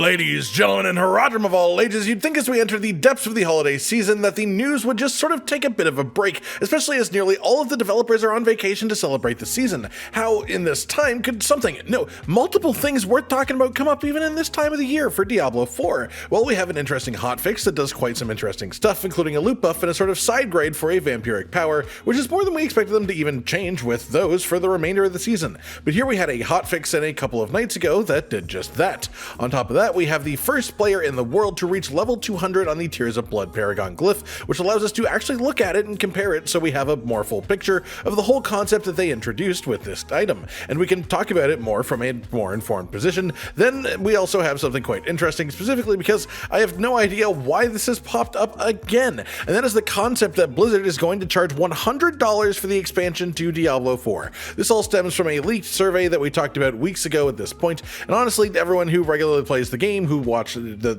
Ladies, gentlemen, and haradrim of all ages, you'd think as we enter the depths of the holiday season that the news would just sort of take a bit of a break, especially as nearly all of the developers are on vacation to celebrate the season. How, in this time, could multiple things worth talking about come up even in this time of the year for Diablo 4? Well, we have an interesting hotfix that does quite some interesting stuff, including a loot buff and a sort of side grade for a vampiric power, which is more than we expected them to even change with those for the remainder of the season. But here we had a hotfix in a couple of nights ago that did just that. On top of that, we have the first player in the world to reach level 200 on the Tears of Blood Paragon glyph, which allows us to actually look at it and compare it so we have a more full picture of the whole concept that they introduced with this item, and we can talk about it more from a more informed position. Then we also have something quite interesting, specifically because I have no idea why this has popped up again, and that is the concept that Blizzard is going to charge $100 for the expansion to Diablo 4. This all stems from a leaked survey that we talked about weeks ago at this point, and honestly, everyone who regularly plays the game who watched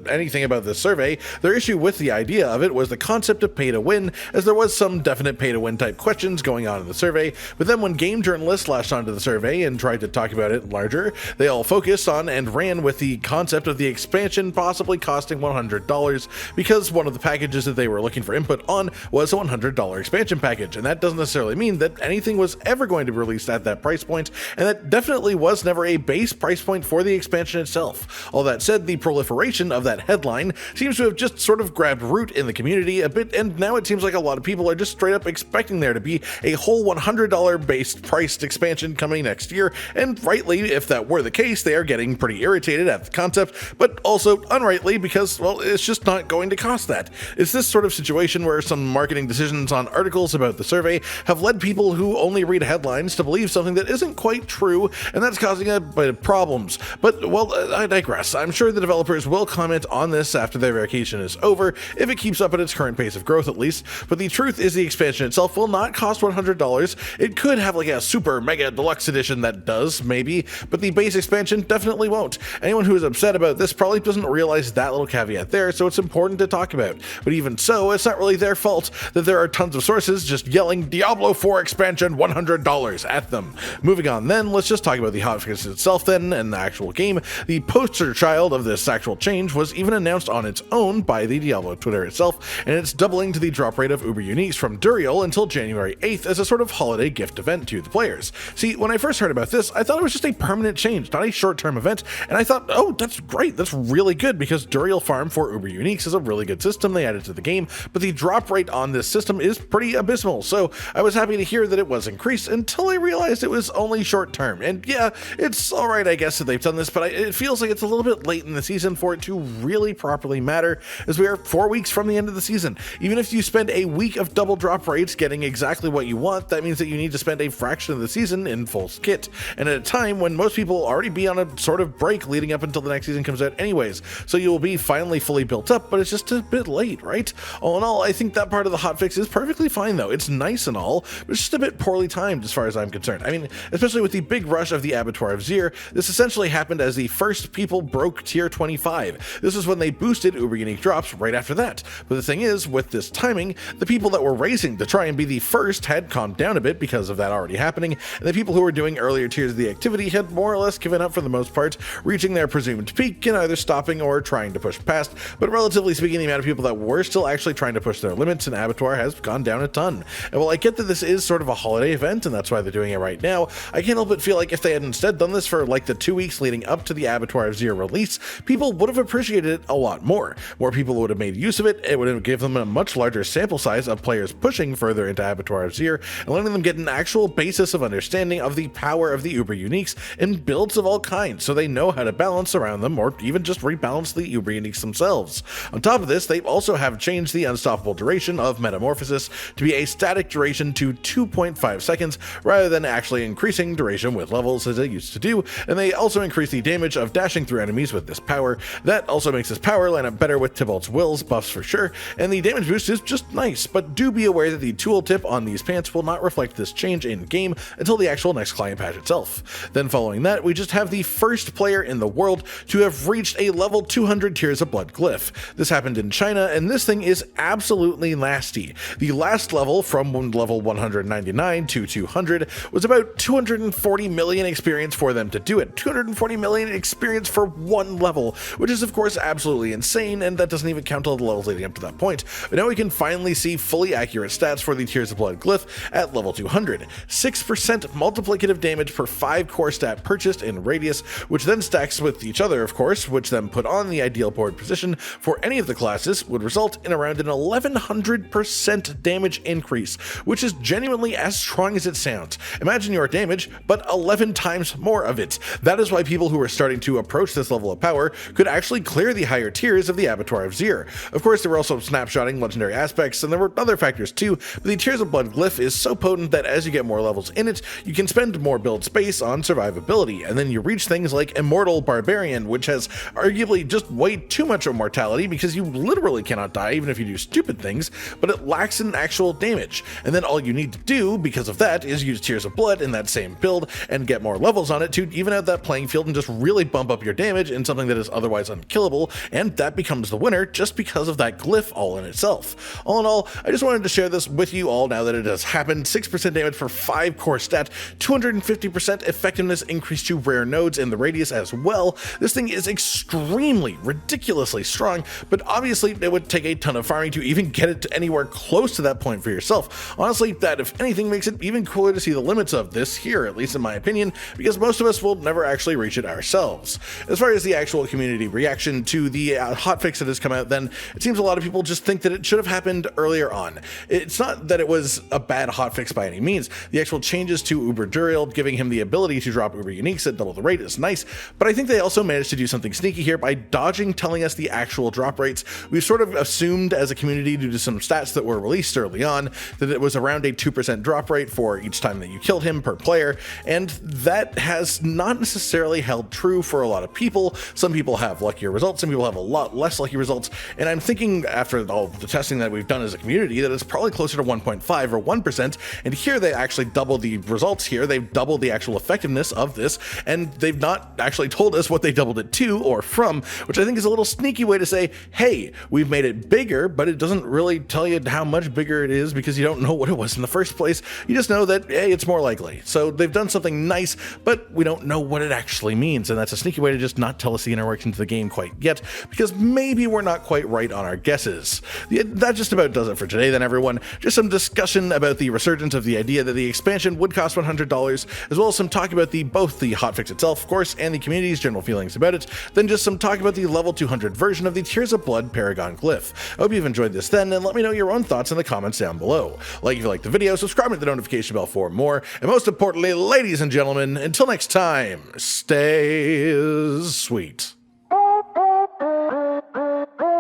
anything about this survey, their issue with the idea of it was the concept of pay to win, as there was some definite pay to win type questions going on in the survey. But then when game journalists latched onto the survey and tried to talk about it larger, they all focused on and ran with the concept of the expansion possibly costing $100, because one of the packages that they were looking for input on was a $100 expansion package, and that doesn't necessarily mean that anything was ever going to be released at that price point, and that definitely was never a base price point for the expansion itself. All that said, the proliferation of that headline seems to have just sort of grabbed root in the community a bit, and now it seems like a lot of people are just straight up expecting there to be a whole $100 based priced expansion coming next year, and rightly, if that were the case, they are getting pretty irritated at the concept, but also unrightly because, well, it's just not going to cost that. It's this sort of situation where some marketing decisions on articles about the survey have led people who only read headlines to believe something that isn't quite true, and that's causing a bit of problems. But, well, I digress. I'm sure the developers will comment on this after their vacation is over, if it keeps up at its current pace of growth at least, but the truth is the expansion itself will not cost $100. It could have like a super mega deluxe edition that does, maybe, but the base expansion definitely won't. Anyone who is upset about this probably doesn't realize that little caveat there, so it's important to talk about. But even so, it's not really their fault that there are tons of sources just yelling Diablo 4 expansion $100 at them. Moving on then, let's just talk about the hotfix itself then, and the actual game. The poster child of this actual change was even announced on its own by the Diablo Twitter itself, and it's doubling to the drop rate of Uber Uniques from Duriel until January 8th as a sort of holiday gift event to the players. See, when I first heard about this, I thought it was just a permanent change, not a short-term event, and I thought, oh, that's great, that's really good, because Duriel Farm for Uber Uniques is a really good system they added to the game, but the drop rate on this system is pretty abysmal, so I was happy to hear that it was increased until I realized it was only short-term. And yeah, it's alright I guess that they've done this, but it feels like it's a little bit late in the season for it to really properly matter, as we are 4 weeks from the end of the season. Even if you spend a week of double drop rates getting exactly what you want, that means that you need to spend a fraction of the season in full kit, and at a time when most people will already be on a sort of break leading up until the next season comes out anyways, so you will be finally fully built up, but it's just a bit late, right? All in all, I think that part of the hotfix is perfectly fine though. It's nice and all, but it's just a bit poorly timed as far as I'm concerned. I mean, especially with the big rush of the Abattoir of Zir, this essentially happened as the first people broke tier 25. This is when they boosted Uber Unique drops right after that. But the thing is, with this timing, the people that were racing to try and be the first had calmed down a bit because of that already happening, and the people who were doing earlier tiers of the activity had more or less given up for the most part, reaching their presumed peak and either stopping or trying to push past. But relatively speaking, the amount of people that were still actually trying to push their limits in Abattoir has gone down a ton. And while I get that this is sort of a holiday event and that's why they're doing it right now, I can't help but feel like if they had instead done this for like the 2 weeks leading up to the Abattoir of Zir release, people would have appreciated it a lot more. More people would have made use of it, it would have given them a much larger sample size of players pushing further into Abattoir of Zir, and letting them get an actual basis of understanding of the power of the Uber Uniques in builds of all kinds, so they know how to balance around them, or even just rebalance the Uber Uniques themselves. On top of this, they also have changed the unstoppable duration of metamorphosis to be a static duration to 2.5 seconds, rather than actually increasing duration with levels as it used to do, and they also increase the damage of dashing through enemies with this power. That also makes this power line up better with Tybalt's Will's buffs for sure, and the damage boost is just nice, but do be aware that the tooltip on these pants will not reflect this change in game until the actual next client patch itself. Then following that, we just have the first player in the world to have reached a level 200 Tears of Blood glyph. This happened in China, and this thing is absolutely nasty. The last level, from level 199 to 200, was about 240 million experience for them to do it. 240 million experience for one one level, which is of course absolutely insane, and that doesn't even count all the levels leading up to that point. But now we can finally see fully accurate stats for the Tears of Blood glyph at level 200. 6% multiplicative damage per 5 core stat purchased in radius, which then stacks with each other of course, which then put on the ideal board position for any of the classes would result in around an 1100% damage increase, which is genuinely as strong as it sounds. Imagine your damage, but 11 times more of it. That is why people who are starting to approach this level of power could actually clear the higher tiers of the Abattoir of Zir. Of course, there were also snapshotting legendary aspects, and there were other factors too, but the Tears of Blood glyph is so potent that as you get more levels in it, you can spend more build space on survivability, and then you reach things like Immortal Barbarian, which has arguably just way too much immortality because you literally cannot die even if you do stupid things, but it lacks in actual damage. And then all you need to do because of that is use Tears of Blood in that same build and get more levels on it to even out that playing field and just really bump up your damage in something that is otherwise unkillable, and that becomes the winner just because of that glyph all in itself. All in all, I just wanted to share this with you all now that it has happened. 6% damage for 5 core stat, 250% effectiveness increase to rare nodes in the radius as well. This thing is extremely, ridiculously strong, but obviously it would take a ton of farming to even get it to anywhere close to that point for yourself. Honestly, that if anything makes it even cooler to see the limits of this here, at least in my opinion, because most of us will never actually reach it ourselves. As far as the actual community reaction to the hotfix that has come out, then it seems a lot of people just think that it should have happened earlier on. It's not that it was a bad hotfix by any means. The actual changes to Uber Duriel, giving him the ability to drop Uber Uniques at double the rate, is nice, but I think they also managed to do something sneaky here by dodging telling us the actual drop rates. We've sort of assumed as a community due to some stats that were released early on that it was around a 2% drop rate for each time that you killed him per player, and that has not necessarily held true for a lot of people. Some people have luckier results, some people have a lot less lucky results, and I'm thinking after all the testing that we've done as a community that it's probably closer to 1.5 or 1%, and here they actually double the results here. They've doubled the actual effectiveness of this, and they've not actually told us what they doubled it to or from, which I think is a little sneaky way to say, hey, we've made it bigger, but it doesn't really tell you how much bigger it is because you don't know what it was in the first place. You just know that, hey, it's more likely. So they've done something nice, but we don't know what it actually means, and that's a sneaky way to just not tell us the inner workings of the game quite yet, because maybe we're not quite right on our guesses. That just about does it for today then, everyone. Just some discussion about the resurgence of the idea that the expansion would cost $100, as well as some talk about both the hotfix itself, of course, and the community's general feelings about it, then just some talk about the level 200 version of the Tears of Blood Paragon glyph. I hope you've enjoyed this then, and let me know your own thoughts in the comments down below. Like if you liked the video, subscribe to the notification bell for more, and most importantly, ladies and gentlemen, until next time, stay sweet.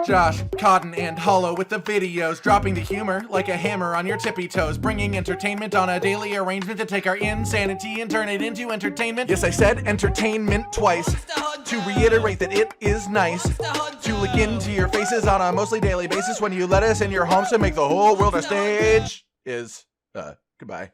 Josh, Cotton, and Hollow with the videos, dropping the humor like a hammer on your tippy toes, bringing entertainment on a daily arrangement to take our insanity and turn it into entertainment. Yes, I said entertainment twice, to reiterate that it is nice to look into your faces on a mostly daily basis when you let us in your homes to make the whole world a stage. Goodbye.